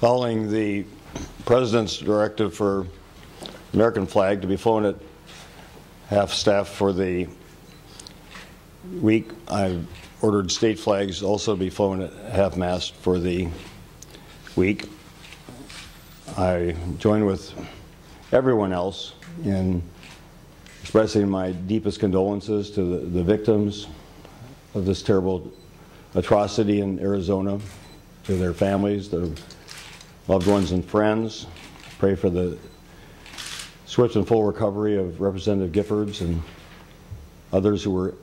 Following the President's directive for American flag to be flown at half-staff for the week, I've ordered state flags also to be flown at half-mast for the week. I join with everyone else in expressing my deepest condolences to the victims of this terrible atrocity in Arizona, to their families, their loved ones and friends. Pray for the swift and full recovery of Representative Giffords and others who were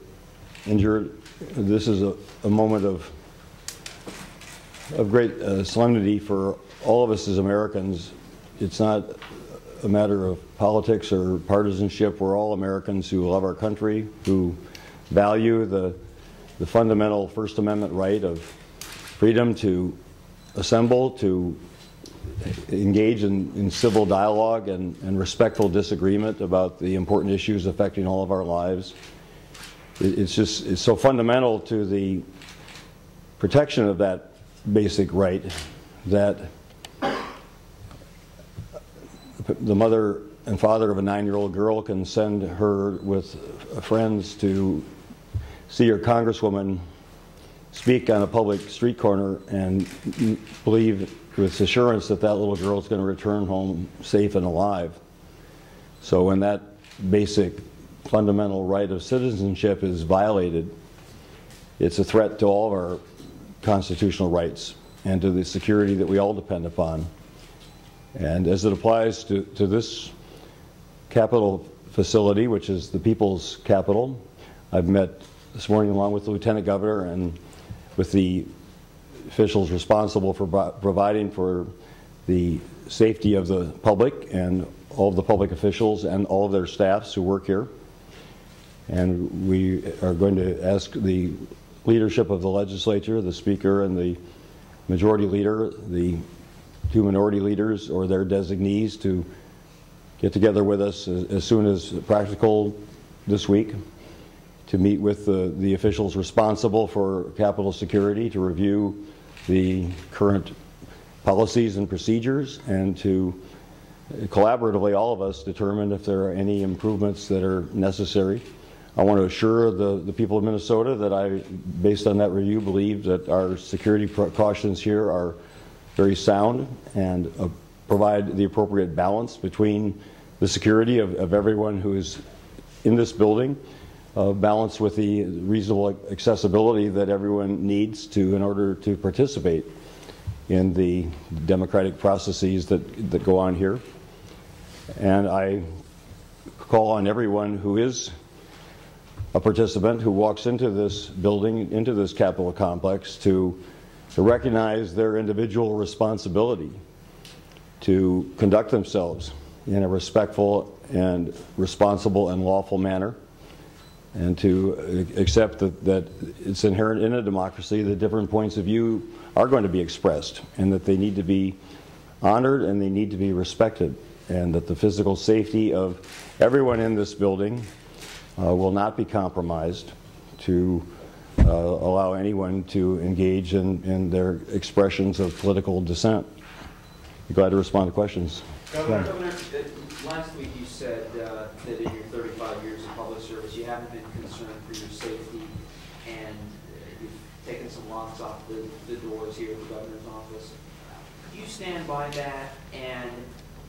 injured. This is a moment of great solemnity for all of us as Americans. It's not a matter of politics or partisanship. We're all Americans who love our country, who value the fundamental First Amendment right of freedom to assemble, to engage in civil dialogue and respectful disagreement about the important issues affecting all of our lives. It's so fundamental to the protection of that basic right that the mother and father of a 9-year-old girl can send her with friends to see her congresswoman speak on a public street corner and believe with assurance that that little girl is going to return home safe and alive. So when that basic fundamental right of citizenship is violated, it's a threat to all of our constitutional rights and to the security that we all depend upon. And as it applies to this Capitol facility, which is the people's capital, I've met this morning along with the Lieutenant Governor and with the officials responsible for providing for the safety of the public and all of the public officials and all of their staffs who work here. And we are going to ask the leadership of the legislature, the Speaker and the Majority Leader, the 2 minority leaders or their designees to get together with us as soon as practical this week to meet with the officials responsible for Capitol security, to review the current policies and procedures, and to collaboratively, all of us, determine if there are any improvements that are necessary. I want to assure the people of Minnesota that I, based on that review, believe that our security precautions here are very sound and provide the appropriate balance between the security of everyone who is in this building, balanced with the reasonable accessibility that everyone needs in order to participate in the democratic processes that go on here. And I call on everyone who is a participant who walks into this building, into this Capitol complex, to recognize their individual responsibility to conduct themselves in a respectful and responsible and lawful manner, and to accept that it's inherent in a democracy that different points of view are going to be expressed, and that they need to be honored and they need to be respected, and that the physical safety of everyone in this building will not be compromised to allow anyone to engage in their expressions of political dissent. Be glad to respond to questions. Governor, last week you said that in your 35 years of public service you haven't been concerned for your safety, and you've taken some locks off the doors here at the governor's office. Do you stand by that, and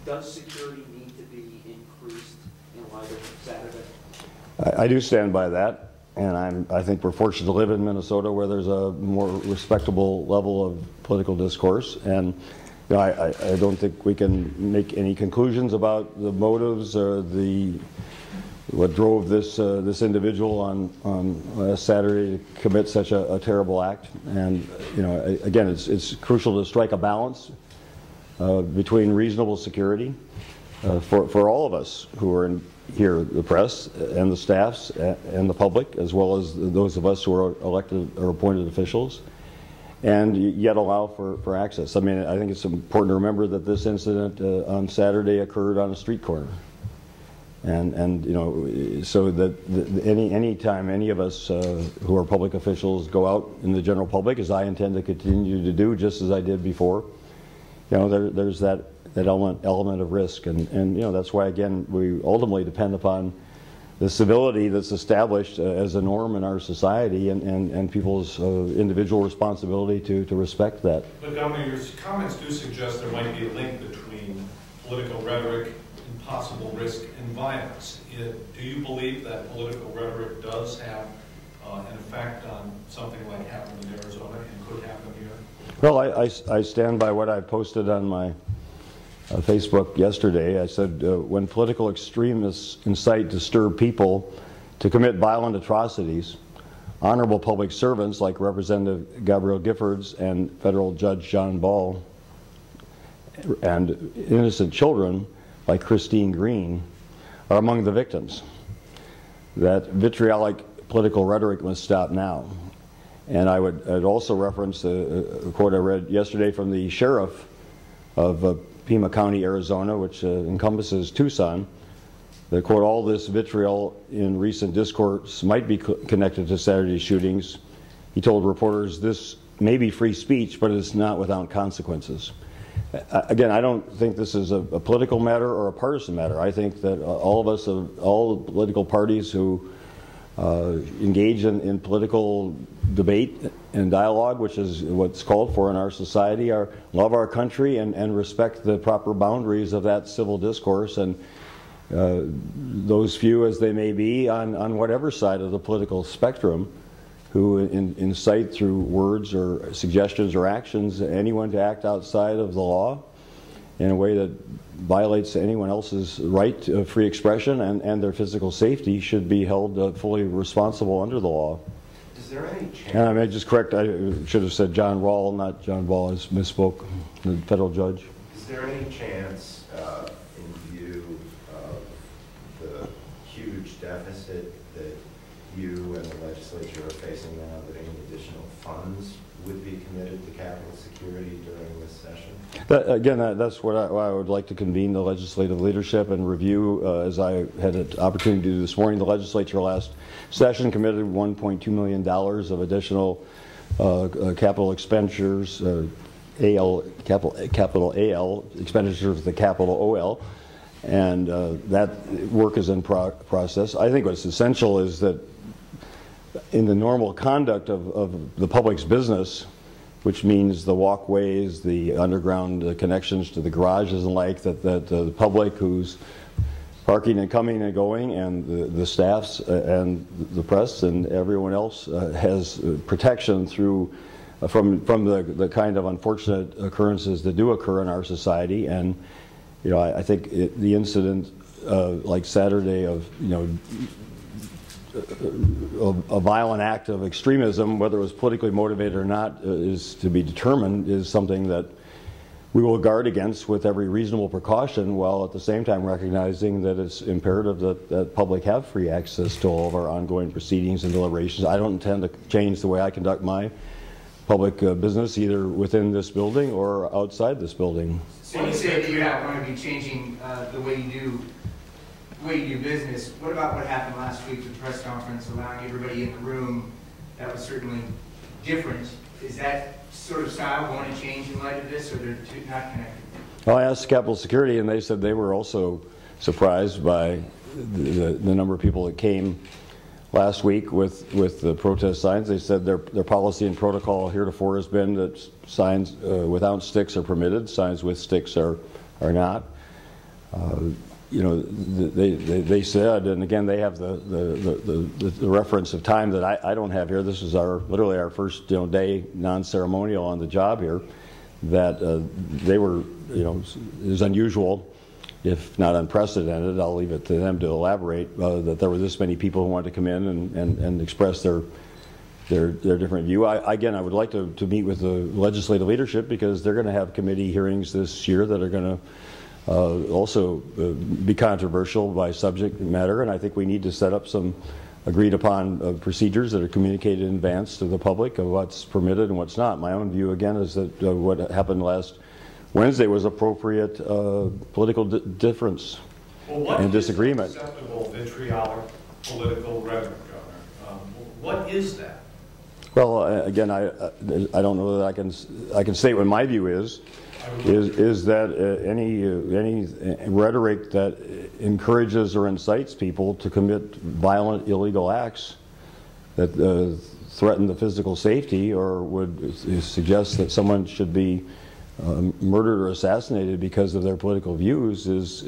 does security need to be increased in light of Saturday? I do stand by that. And I think we're fortunate to live in Minnesota where there's a more respectable level of political discourse. And you know, I don't think we can make any conclusions about the motives or what drove this individual on last Saturday to commit such a terrible act. And you know, again, it's crucial to strike a balance between reasonable security for all of us who are in here, the press and the staffs and the public, as well as those of us who are elected or appointed officials, and yet allow for access. I mean, I think it's important to remember that this incident on Saturday occurred on a street corner. And you know, so that any time any of us who are public officials go out in the general public, as I intend to continue to do, just as I did before, there's that element of risk, and that's why, again, we ultimately depend upon the civility that's established as a norm in our society, and people's individual responsibility to respect that. But Governor, your comments do suggest there might be a link between political rhetoric and possible risk and violence. Do you believe that political rhetoric does have an effect on something like happened in Arizona and could happen here? Well, I stand by what I posted on my Facebook yesterday. I said, when political extremists incite disturbed people to commit violent atrocities, honorable public servants like Representative Gabrielle Giffords and Federal Judge John Ball, and innocent children like Christine Green are among the victims. That vitriolic political rhetoric must stop now. And I'd also reference a quote I read yesterday from the sheriff of Pima County, Arizona, which encompasses Tucson. That, quote, all this vitriol in recent discourse might be connected to Saturday's shootings. He told reporters, this may be free speech, but it's not without consequences. Again, I don't think this is a political matter or a partisan matter. I think that all of us, all the political parties who engage in political debate and dialogue, which is what's called for in our society, love our country and respect the proper boundaries of that civil discourse, and those few as they may be on whatever side of the political spectrum who incite through words or suggestions or actions anyone to act outside of the law in a way that violates anyone else's right to free expression and their physical safety should be held fully responsible under the law. Is there any chance? And I may just correct, I should have said John Rawl, not John Ball, I misspoke, the federal judge. Is there any chance, in view of the huge deficit that you and the legislature are facing now, that any additional funds would be committed to capital security during this session? That's what I would like to convene the legislative leadership and review. As I had an opportunity to do this morning, the legislature last session committed $1.2 million of additional capital expenditures, capital AL expenditures, the capital OL, and that work is in process. I think what's essential is that in the normal conduct of the public's business, which means the walkways, the underground connections to the garages and like, that the public who's parking and coming and going, and the staffs and the press and everyone else has protection through from the kind of unfortunate occurrences that do occur in our society. And I think the incident like Saturday of a violent act of extremism, whether it was politically motivated or not, is to be determined, is something that we will guard against with every reasonable precaution, while at the same time recognizing that it's imperative that public have free access to all of our ongoing proceedings and deliberations. I don't intend to change the way I conduct my public business, either within this building or outside this building. So you say that you're not going to be changing the way you do business. What about what happened last week with the press conference, allowing everybody in the room? That was certainly different. Is that sort of style going to change in light of this, or they're not connected? Well, I asked Capitol Security, and they said they were also surprised by the number of people that came last week with the protest signs. They said their policy and protocol heretofore has been that signs without sticks are permitted, signs with sticks are not. They said, and again, they have the reference of time that I don't have here. This is literally our first day non-ceremonial on the job here. That they were, it was unusual, if not unprecedented. I'll leave it to them to elaborate. That there were this many people who wanted to come in and express their different view. I would like to meet with the legislative leadership, because they're going to have committee hearings this year that are going to also be controversial by subject matter, and I think we need to set up some agreed upon procedures that are communicated in advance to the public of what's permitted and what's not. My own view, again, is that what happened last Wednesday was appropriate political difference and disagreement. What is acceptable vitriolic political rhetoric, Governor? What is that? Well, again, I don't know that I can state what my view is. is that any rhetoric that encourages or incites people to commit violent, illegal acts that threaten the physical safety or would suggest that someone should be murdered or assassinated because of their political views is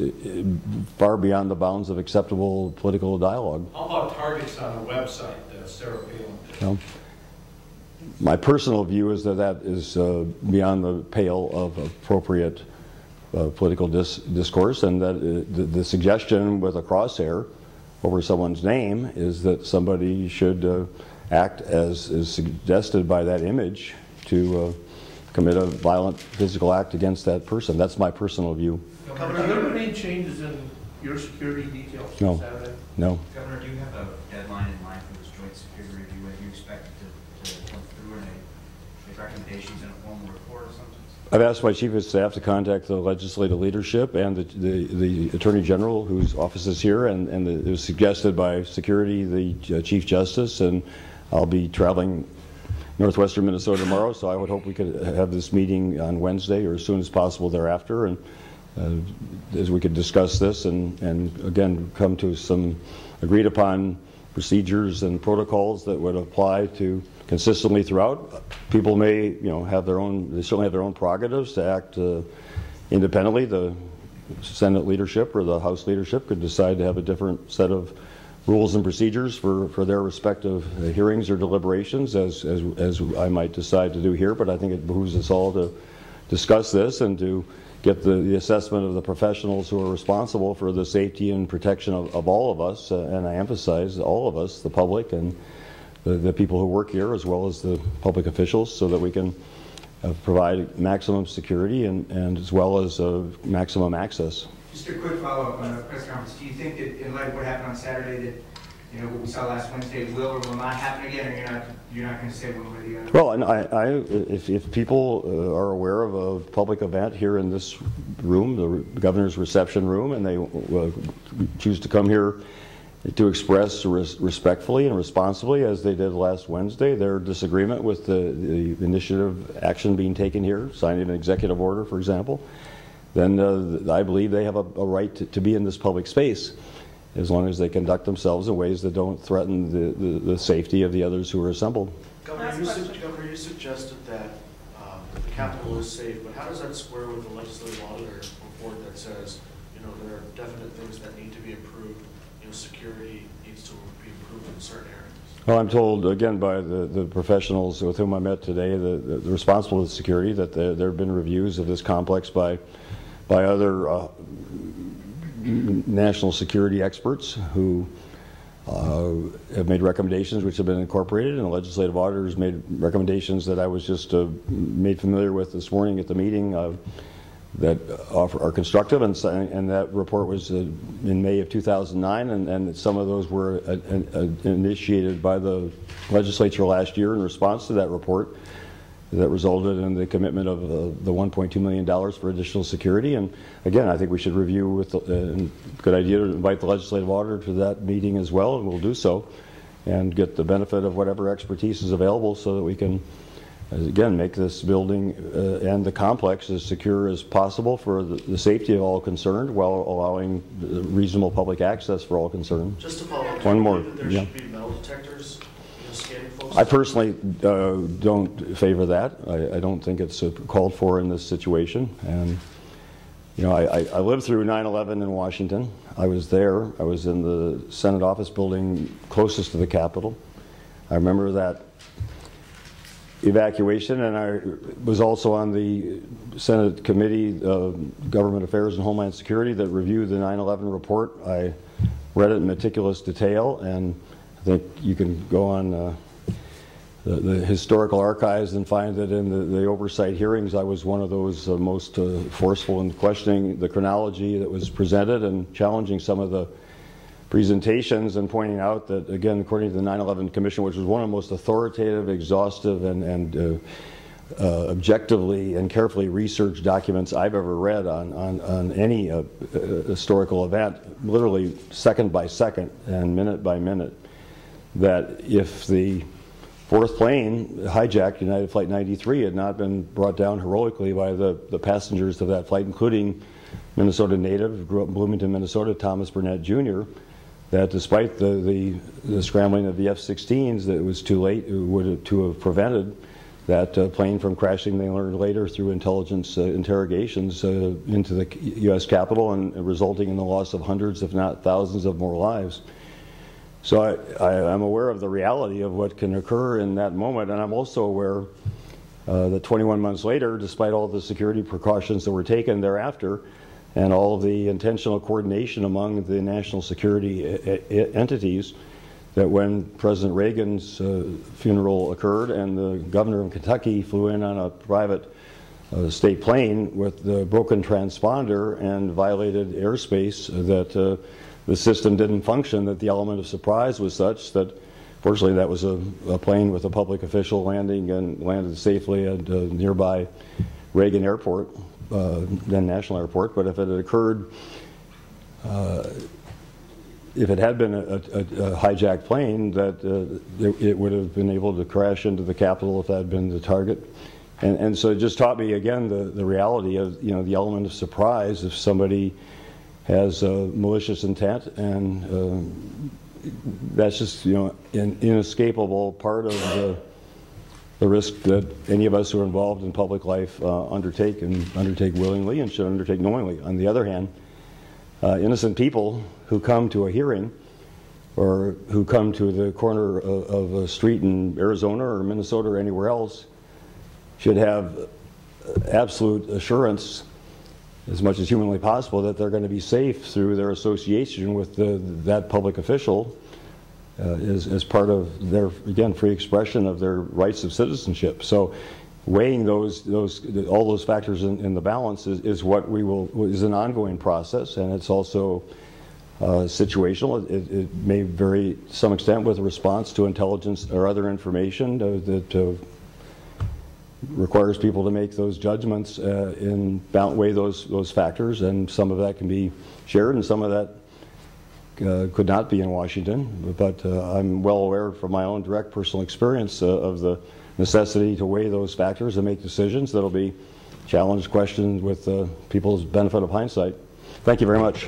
far beyond the bounds of acceptable political dialogue. How about targets on a website, Sarah Palin? My personal view is that that is beyond the pale of appropriate political discourse, and that the suggestion with a crosshair over someone's name is that somebody should act as is suggested by that image to commit a violent physical act against that person. That's my personal view. Governor, have there been any changes in your security details No. for Saturday? No. Governor, do you have a deadline in mind for this joint security review? When do you expect it to come through and make recommendations in a formal report or something? I've asked my chief of staff to contact the legislative leadership and the attorney general, whose office is here, and it was suggested by security, the chief justice, and I'll be traveling northwestern Minnesota tomorrow, so I would hope we could have this meeting on Wednesday or as soon as possible thereafter, and as we could discuss this and again come to some agreed upon procedures and protocols that would apply to consistently throughout. People may, have their own, they certainly have their own prerogatives to act independently. The Senate leadership or the House leadership could decide to have a different set of rules and procedures for their respective hearings or deliberations, as I might decide to do here, but I think it behooves us all to discuss this and to get the assessment of the professionals who are responsible for the safety and protection of all of us, and I emphasize all of us, the public and the people who work here, as well as the public officials, so that we can provide maximum security and as well as maximum access. Just a quick follow-up on the press conference. Do you think that in light of what happened on Saturday that, what we saw last Wednesday will or will not happen again, or you're not going to say one way or the other? Well, and if people are aware of a public event here in this room, the governor's reception room, and they choose to come here to express respectfully and responsibly, as they did last Wednesday, their disagreement with the initiative action being taken here, signing an executive order, for example, then I believe they have a right to be in this public space, as long as they conduct themselves in ways that don't threaten the safety of the others who are assembled. Governor, you suggested that the Capitol is safe, but how does that square with the legislative auditor report that says, there are definite things that need to be improved, security needs to be improved in certain areas? Well, I'm told, again, by the professionals with whom I met today, the responsible for security, that there have been reviews of this complex by other national security experts who have made recommendations which have been incorporated, and the legislative auditors made recommendations that I was just made familiar with this morning at the meeting that are constructive, and that report was in May of 2009, and some of those were initiated by the legislature last year in response to that report that resulted in the commitment of the $1.2 million for additional security. And again, I think we should review with good idea to invite the legislative auditor to that meeting as well, and we'll do so, and get the benefit of whatever expertise is available so that we can again make this building and the complex as secure as possible for the safety of all concerned, while allowing reasonable public access for all concerned. Just to follow up, one more. There should be metal detectors scanning folks? I personally don't favor that. I don't think it's called for in this situation. And I lived through 9/11 in Washington. I was there. I was in the Senate office building closest to the Capitol. I remember that evacuation, and I was also on the Senate Committee of Government Affairs and Homeland Security that reviewed the 9/11 report. I read it in meticulous detail, and I think you can go on the historical archives and find that in the oversight hearings, I was one of those most forceful in questioning the chronology that was presented and challenging some of the presentations, and pointing out that, again, according to the 9/11 Commission, which was one of the most authoritative, exhaustive, and objectively and carefully researched documents I've ever read on any historical event, literally second by second and minute by minute, that if the fourth plane, hijacked United Flight 93, had not been brought down heroically by the passengers of that flight, including Minnesota native, who grew up in Bloomington, Minnesota, Thomas Burnett Jr., that despite the scrambling of the F-16s, that it was too late, it would to have prevented that plane from crashing. They learned later through intelligence interrogations into the U.S. Capitol, and resulting in the loss of hundreds, if not thousands, of more lives. So I'm aware of the reality of what can occur in that moment, and I'm also aware that 21 months later, despite all the security precautions that were taken thereafter, and all of the intentional coordination among the national security entities, that when President Reagan's funeral occurred and the governor of Kentucky flew in on a private state plane with the broken transponder and violated airspace, that the system didn't function, that the element of surprise was such that, fortunately, that was a plane with a public official landing and landed safely at nearby Reagan Airport, then National Airport. But if it had occurred, if it had been a hijacked plane, that it would have been able to crash into the Capitol if that had been the target. And so it just taught me again the reality of, you know, the element of surprise if somebody has malicious intent, and that's just, you know, an inescapable part of the risk that any of us who are involved in public life undertake willingly and should undertake knowingly. On the other hand, innocent people who come to a hearing or who come to the corner of a street in Arizona or Minnesota or anywhere else should have absolute assurance, as much as humanly possible, that they're going to be safe through their association with that public official as part of their, again, free expression of their rights of citizenship. So weighing all those factors in the balance is an ongoing process, and it's also situational. It may vary to some extent with a response to intelligence or other information that requires people to make those judgments weigh those factors, and some of that can be shared and some of that could not be in Washington. But I'm well aware from my own direct personal experience of the necessity to weigh those factors and make decisions that'll be challenged, questioned with people's benefit of hindsight. Thank you very much.